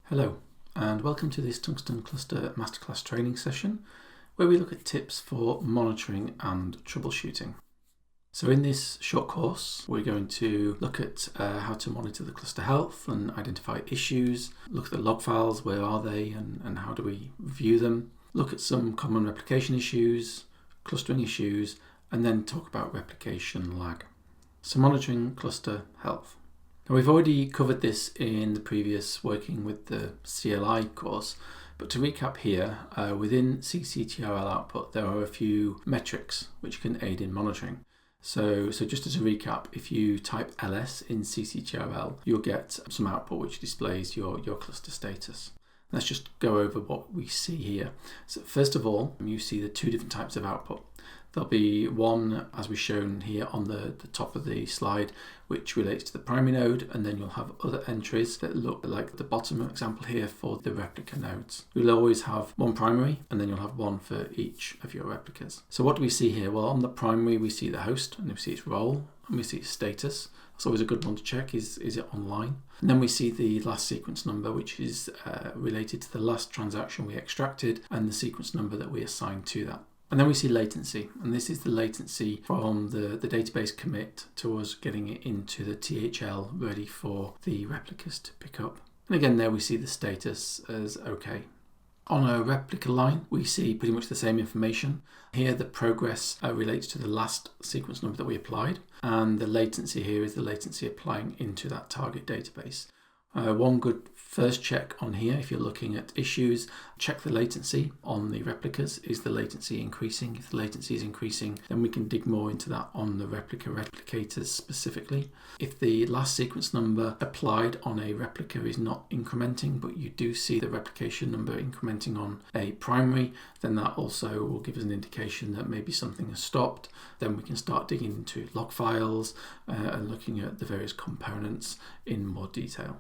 Hello, and welcome to this Tungsten Cluster Masterclass training session, where we look at tips for monitoring and troubleshooting. So in this short course, we're going to look at how to monitor the cluster health and identify issues, look at the log files, where are they and how do we view them, look at some common replication issues, clustering issues, and then talk about replication lag. So monitoring cluster health. Now, we've already covered this in the previous working with the CLI course, but to recap here, within cctrl output there are a few metrics which can aid in monitoring. So just as a recap, if you type ls in cctrl, you'll get some output which displays your cluster status. Let's just go over what we see here. So first of all, you see the two different types of output. There'll be one, as we've shown here on the top of the slide, which relates to the primary node, and then you'll have other entries that look like the bottom example here for the replica nodes. You'll always have one primary, and then you'll have one for each of your replicas. So what do we see here? Well, on the primary we see the host, and we see its role, and we see its status. That's always a good one to check, is it online? And then we see the last sequence number, which is related to the last transaction we extracted and the sequence number that we assigned to that. And then we see latency, and this is the latency from the database commit to us getting it into the THL ready for the replicas to pick up. And again, there we see the status as okay. On a replica line, we see pretty much the same information. Here, the progress relates to the last sequence number that we applied, and the latency here is the latency applying into that target database. One good first check on here, if you're looking at issues, check the latency on the replicas. Is the latency increasing? If the latency is increasing, then we can dig more into that on the replicators specifically. If the last sequence number applied on a replica is not incrementing, but you do see the replication number incrementing on a primary, then that also will give us an indication that maybe something has stopped. Then we can start digging into log files and looking at the various components in more detail.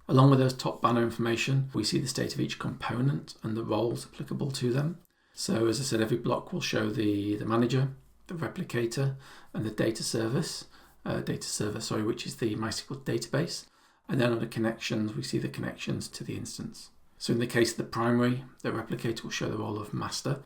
Along with those top banner information, we see the state of each component and the roles applicable to them. So as I said, every block will show the manager, the replicator, and the data server, which is the MySQL database. And then on the connections, we see the connections to the instance. So in the case of the primary, the replicator will show the role of master.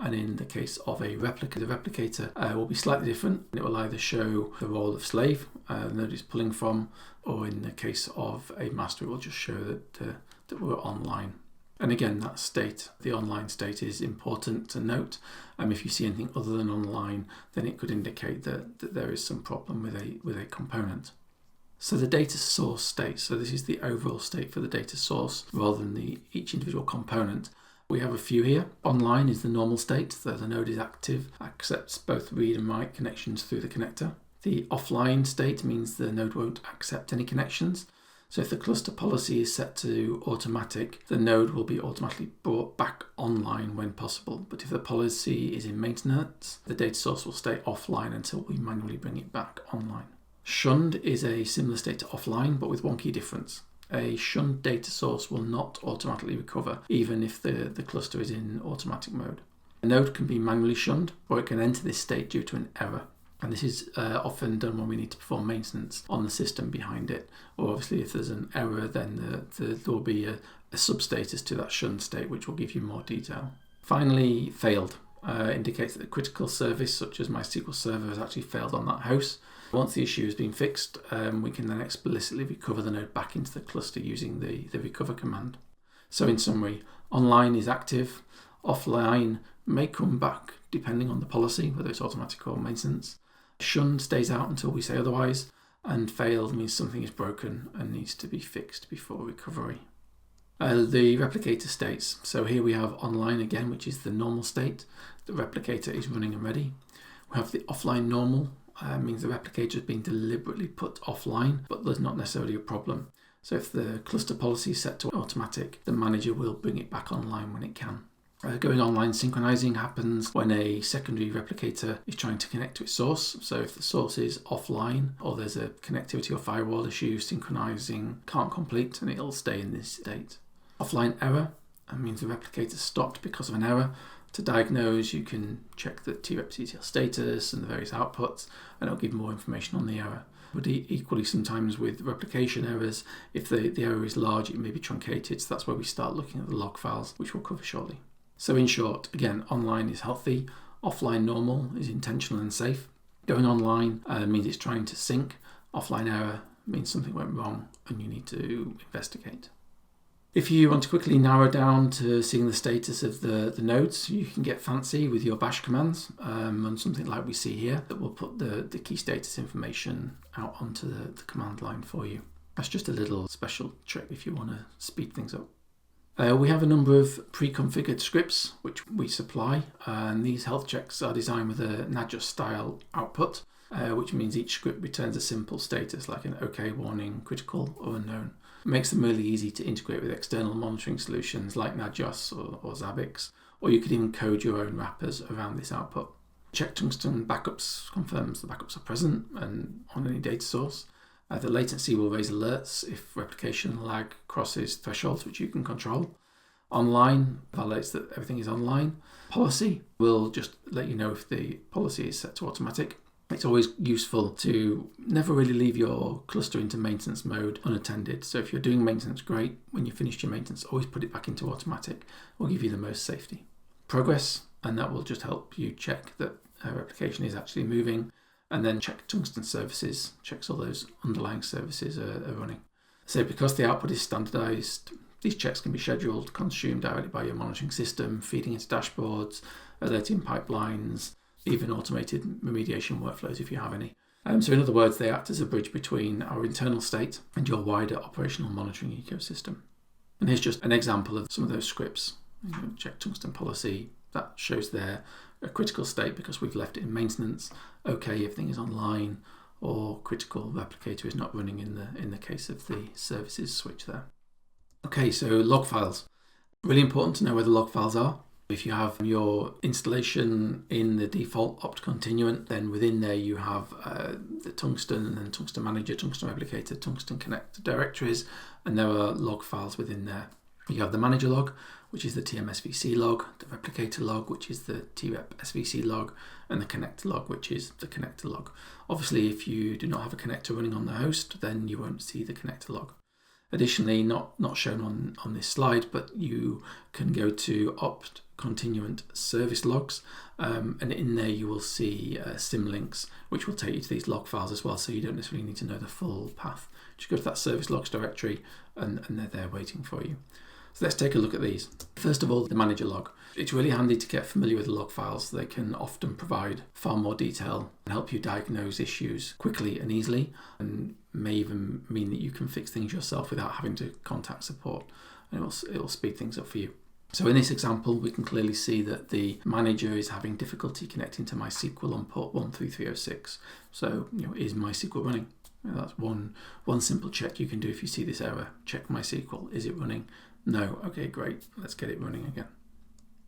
And in the case of a replica, the replicator will be slightly different. It will either show the role of slave, the node it's pulling from, or in the case of a master, it will just show that we're online. And again, that state, the online state, is important to note. If you see anything other than online, then it could indicate that there is some problem with a component. So the data source state, so this is the overall state for the data source rather than each individual component. We have a few here. Online is the normal state, so the node is active, accepts both read and write connections through the connector. The offline state means the node won't accept any connections. So if the cluster policy is set to automatic, the node will be automatically brought back online when possible. But if the policy is in maintenance, the data source will stay offline until we manually bring it back online. Shunned is a similar state to offline, but with one key difference. A shunned data source will not automatically recover, even if the cluster is in automatic mode. A node can be manually shunned, or it can enter this state due to an error. And this is often done when we need to perform maintenance on the system behind it. Or obviously, if there's an error, then there will be a substatus to that shunned state, which will give you more detail. Finally, failed indicates that the critical service, such as MySQL Server, has actually failed on that host. Once the issue has been fixed, we can then explicitly recover the node back into the cluster using the recover command. So in summary, online is active, offline may come back depending on the policy, whether it's automatic or maintenance. Shunned stays out until we say otherwise, and failed means something is broken and needs to be fixed before recovery. The replicator states. So here we have online again, which is the normal state. The replicator is running and ready. We have the offline normal. Means the replicator has been deliberately put offline, but there's not necessarily a problem. So if the cluster policy is set to automatic, the manager will bring it back online when it can. Going online synchronizing happens when a secondary replicator is trying to connect to its source. So if the source is offline or there's a connectivity or firewall issue, synchronizing can't complete and it'll stay in this state. Offline error means the replicator stopped because of an error. To diagnose, you can check the trepctl status and the various outputs, and it'll give more information on the error. But equally, sometimes with replication errors, if the error is large, it may be truncated, so that's where we start looking at the log files, which we'll cover shortly. So in short, again, online is healthy, offline normal is intentional and safe. Going online means it's trying to sync, offline error means something went wrong and you need to investigate. If you want to quickly narrow down to seeing the status of the nodes, you can get fancy with your bash commands and something like we see here that will put the key status information out onto the command line for you. That's just a little special trick if you want to speed things up. We have a number of pre-configured scripts which we supply, and these health checks are designed with a Nagios-style output, which means each script returns a simple status like an OK warning, critical or unknown. It makes them really easy to integrate with external monitoring solutions like Nagios or Zabbix, or you could even code your own wrappers around this output. Check Tungsten backups confirms the backups are present and on any data source. The latency will raise alerts if replication lag crosses thresholds, which you can control. Online validates that everything is online. Policy will just let you know if the policy is set to automatic. It's always useful to never really leave your cluster into maintenance mode unattended. So if you're doing maintenance, great. When you finish your maintenance, always put it back into automatic. It will give you the most safety. Progress, and that will just help you check that replication is actually moving. And then check Tungsten services, checks all those underlying services are running. So because the output is standardized, these checks can be scheduled, consumed directly by your monitoring system, feeding into dashboards, alerting pipelines, even automated remediation workflows if you have any. So in other words, they act as a bridge between our internal state and your wider operational monitoring ecosystem. And here's just an example of some of those scripts. Check Tungsten policy, that shows there a critical state because we've left it in maintenance, okay, everything is online, or critical replicator is not running in the case of the services switch there. Okay, so log files. Really important to know where the log files are. If you have your installation in the default opt continuant, then within there you have the Tungsten and then Tungsten Manager, Tungsten Replicator, Tungsten Connect directories, and there are log files within there. You have the manager log, which is the TMSVC log, the replicator log, which is the TREP-SVC log, and the connector log, which is the connector log. Obviously, if you do not have a connector running on the host, then you won't see the connector log. Additionally, not shown on this slide, but you can go to opt continuant service logs, and in there you will see symlinks, which will take you to these log files as well, so you don't necessarily need to know the full path. Just go to that service logs directory and they're there waiting for you. So let's take a look at these. First of all, the manager log. It's really handy to get familiar with the log files. They can often provide far more detail and help you diagnose issues quickly and easily, and may even mean that you can fix things yourself without having to contact support, and it will speed things up for you. So in this example, we can clearly see that the manager is having difficulty connecting to MySQL on port 13306. So, is MySQL running? That's one simple check you can do if you see this error. Check MySQL. Is it running? No. Okay, great. Let's get it running again.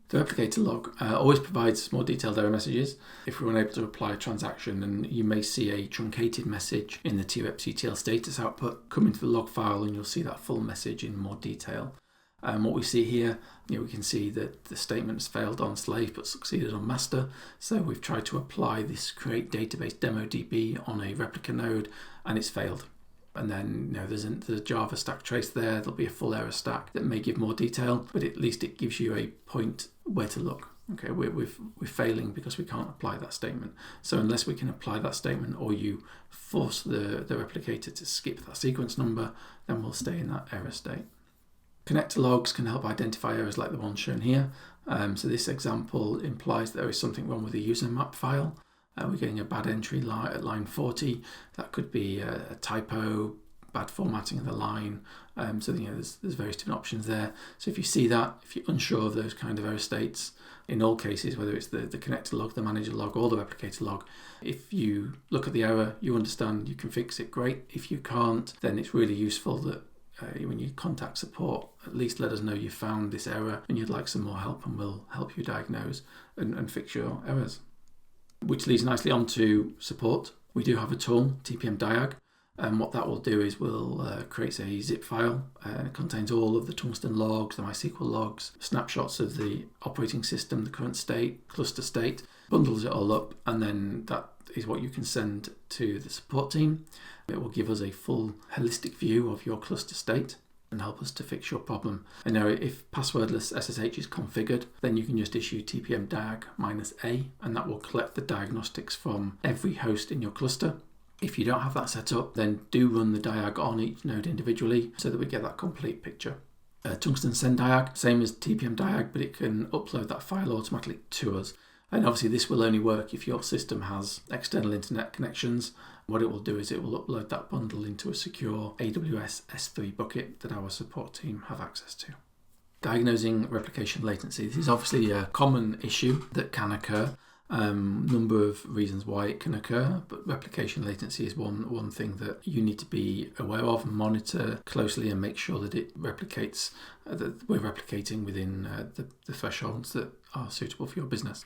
The replicator log always provides more detailed error messages if we're unable to apply a transaction, and you may see a truncated message in the trepctl status output come into the log file, and you'll see that full message in more detail. What we see here, we can see that the statement's failed on slave but succeeded on master. So we've tried to apply this create database demo DB on a replica node, and it's failed. And then there's a Java stack trace there. There'll be a full error stack that may give more detail, but at least it gives you a point where to look. Okay, we're failing because we can't apply that statement. So unless we can apply that statement, or you force the replicator to skip that sequence number, then we'll stay in that error state. Connector logs can help identify errors like the one shown here. So this example implies that there is something wrong with the user map file. We're getting a bad entry at line 40. That could be a typo, bad formatting of the line. So there's various different options there. So if you see that, if you're unsure of those kind of error states, in all cases, whether it's the connector log, the manager log, or the replicator log, if you look at the error, you understand, you can fix it, great. If you can't, then it's really useful that when you contact support, at least let us know you found this error and you'd like some more help, and we'll help you diagnose and fix your errors. Which leads nicely on to support. We do have a tool, TPM Diag, And what that will do is we'll create a zip file. It contains all of the Tungsten logs, the MySQL logs, snapshots of the operating system, the current state, cluster state, bundles it all up, and then that is what you can send to the support team. It will give us a full holistic view of your cluster state and help us to fix your problem. And now if passwordless SSH is configured, then you can just issue tpm diag -a, and that will collect the diagnostics from every host in your cluster. If you don't have that set up, then do run the diag on each node individually so that we get that complete picture. Tungsten send diag, same as tpm diag, but it can upload that file automatically to us. And obviously this will only work if your system has external internet connections. What it will do is it will upload that bundle into a secure AWS S3 bucket that our support team have access to. Diagnosing replication latency. This is obviously a common issue that can occur. Number of reasons why it can occur, but replication latency is one thing that you need to be aware of, monitor closely, and make sure that it replicates, that we're replicating within the thresholds that are suitable for your business.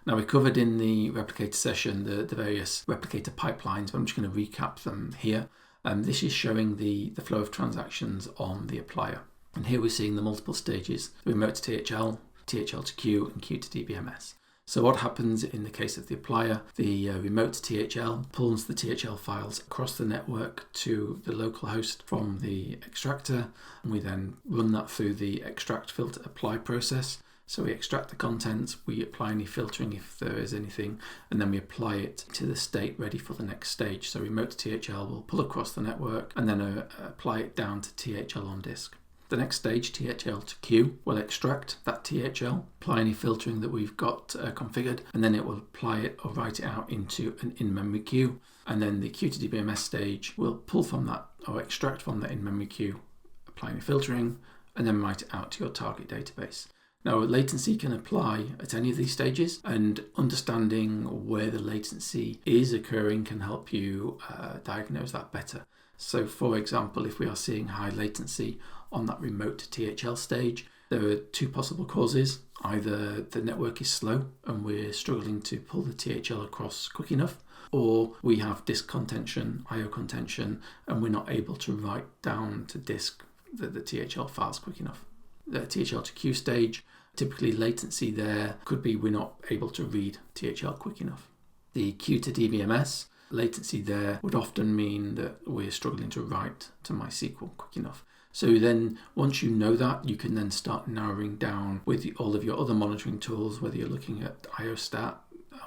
Now, we covered in the replicator session the various replicator pipelines, but I'm just going to recap them here. This is showing the flow of transactions on the applier. And here we're seeing the multiple stages: remote to THL, THL to queue, and queue to DBMS. So what happens in the case of the applier? The remote to THL pulls the THL files across the network to the local host from the extractor, and we then run that through the extract, filter, apply process. So we extract the contents, we apply any filtering if there is anything, and then we apply it to the state ready for the next stage. So remote to THL will pull across the network and then apply it down to THL on disk. The next stage, THL to queue, will extract that THL, apply any filtering that we've got configured, and then it will apply it or write it out into an in-memory queue. And then the queue to DBMS stage will pull from that or extract from the in-memory queue, apply any filtering, and then write it out to your target database. Now, latency can apply at any of these stages, and understanding where the latency is occurring can help you diagnose that better. So, for example, if we are seeing high latency on that remote to THL stage, there are two possible causes. Either the network is slow and we're struggling to pull the THL across quick enough, or we have disk contention, IO contention, and we're not able to write down to disk the THL files quick enough. The THL to queue stage, typically latency there could be we're not able to read THL quick enough. The queue to DBMS, latency there would often mean that we're struggling to write to MySQL quick enough. So then once you know that, you can then start narrowing down with all of your other monitoring tools, whether you're looking at IOStat,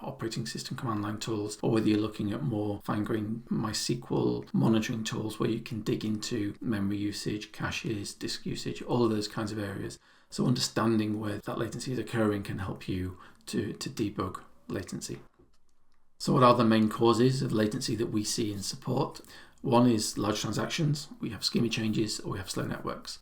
operating system command line tools, or whether you're looking at more fine-grained MySQL monitoring tools where you can dig into memory usage, caches, disk usage, all of those kinds of areas. So understanding where that latency is occurring can help you to debug latency. So what are the main causes of latency that we see in support? One is large transactions, we have schema changes, or we have slow networks.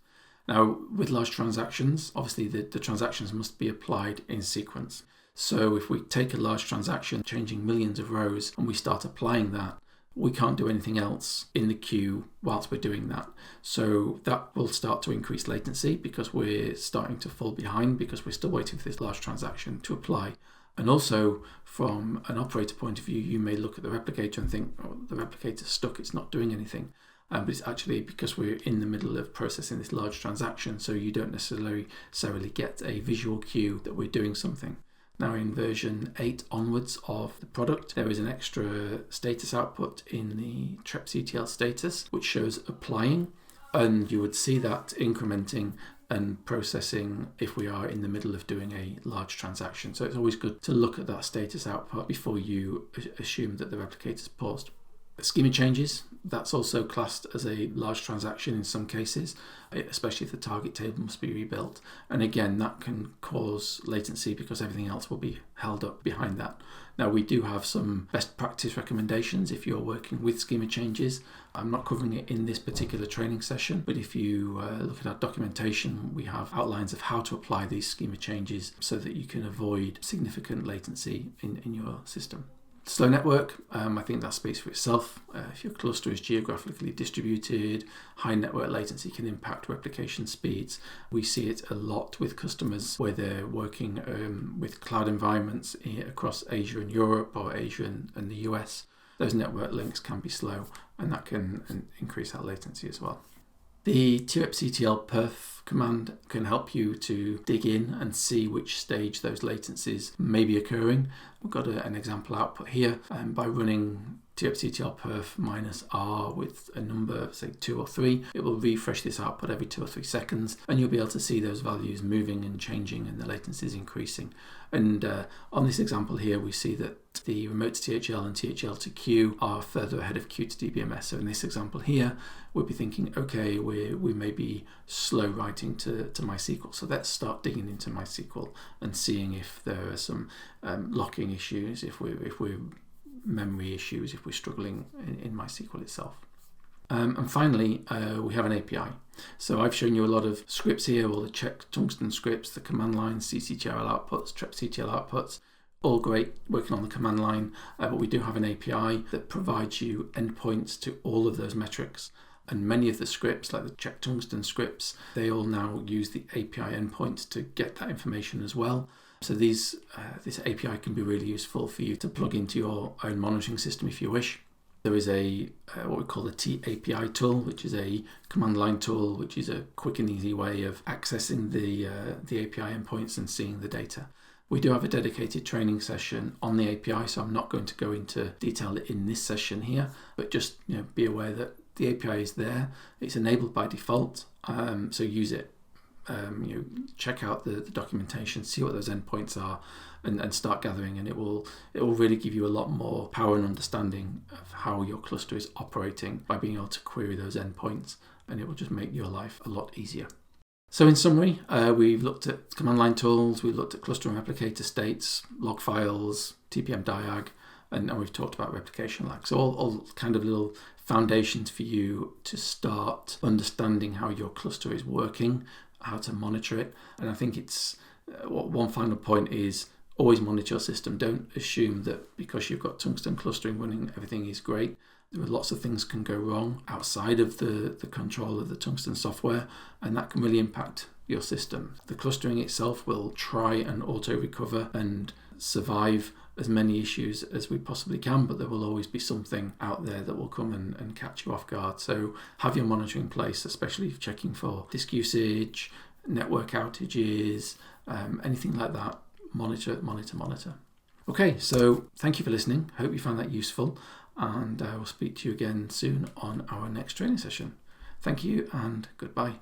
Now, with large transactions, obviously the transactions must be applied in sequence. So if we take a large transaction, changing millions of rows, and we start applying that, we can't do anything else in the queue whilst we're doing that. So that will start to increase latency because we're starting to fall behind because we're still waiting for this large transaction to apply. And also from an operator point of view, you may look at the replicator and think, oh, the replicator's stuck, it's not doing anything. But it's actually because we're in the middle of processing this large transaction, so you don't necessarily get a visual cue that we're doing something. Now in version 8 onwards of the product, there is an extra status output in the trepctl status, which shows applying, and you would see that incrementing and processing if we are in the middle of doing a large transaction. So it's always good to look at that status output before you assume that the replicator's paused. Schema changes, that's also classed as a large transaction in some cases, especially if the target table must be rebuilt. And again, that can cause latency because everything else will be held up behind that. Now, we do have some best practice recommendations if you're working with schema changes. I'm not covering it in this particular training session, but if you look at our documentation, we have outlines of how to apply these schema changes so that you can avoid significant latency in your system. Slow network, I think that speaks for itself. If your cluster is geographically distributed, high network latency can impact replication speeds. We see it a lot with customers where they're working with cloud environments across Asia and Europe or Asia and the US. those network links can be slow, and that can increase that latency an as well. The trepctl perf command can help you to dig in and see which stage those latencies may be occurring. We've got an example output here, and by running trepctl perf -r with a number, say 2 or 3, it will refresh this output every 2 or 3 seconds, and you'll be able to see those values moving and changing and the latency is increasing. And on this example here, we see that the remote to THL and THL to Q are further ahead of Q to DBMS. So in this example here, we'll be thinking, okay, we may be slow writing to MySQL. So let's start digging into MySQL and seeing if there are some locking issues, if we're memory issues, if we're struggling in MySQL itself. And finally, we have an API. So I've shown you a lot of scripts here, all the check Tungsten scripts, the command line, cctrl outputs, trepctl outputs, all great working on the command line, but we do have an API that provides you endpoints to all of those metrics. And many of the scripts, like the check Tungsten scripts, they all now use the API endpoints to get that information as well. So this API can be really useful for you to plug into your own monitoring system if you wish. There is what we call a TAPI tool, which is a command line tool, which is a quick and easy way of accessing the API endpoints and seeing the data. We do have a dedicated training session on the API, so I'm not going to go into detail in this session here, but just be aware that the API is there. It's enabled by default, so use it. Check out the documentation, see what those endpoints are, and start gathering, and it will really give you a lot more power and understanding of how your cluster is operating by being able to query those endpoints, and it will just make your life a lot easier. So in summary, we've looked at command line tools, we've looked at cluster and replicator states, log files, TPM diag, and we've talked about replication lag. So all kind of little foundations for you to start understanding how your cluster is working, how to monitor it. And I think it's one final point is always monitor your system. Don't assume that because you've got Tungsten clustering running, everything is great. There are lots of things can go wrong outside of the control of the Tungsten software, and that can really impact your system. The clustering itself will try and auto-recover and survive as many issues as we possibly can, but there will always be something out there that will come and catch you off guard. So have your monitoring in place, especially checking for disk usage, network outages, anything like that. Monitor. Okay, so thank you for listening. I hope you found that useful, and I will speak to you again soon on our next training session. Thank you and goodbye.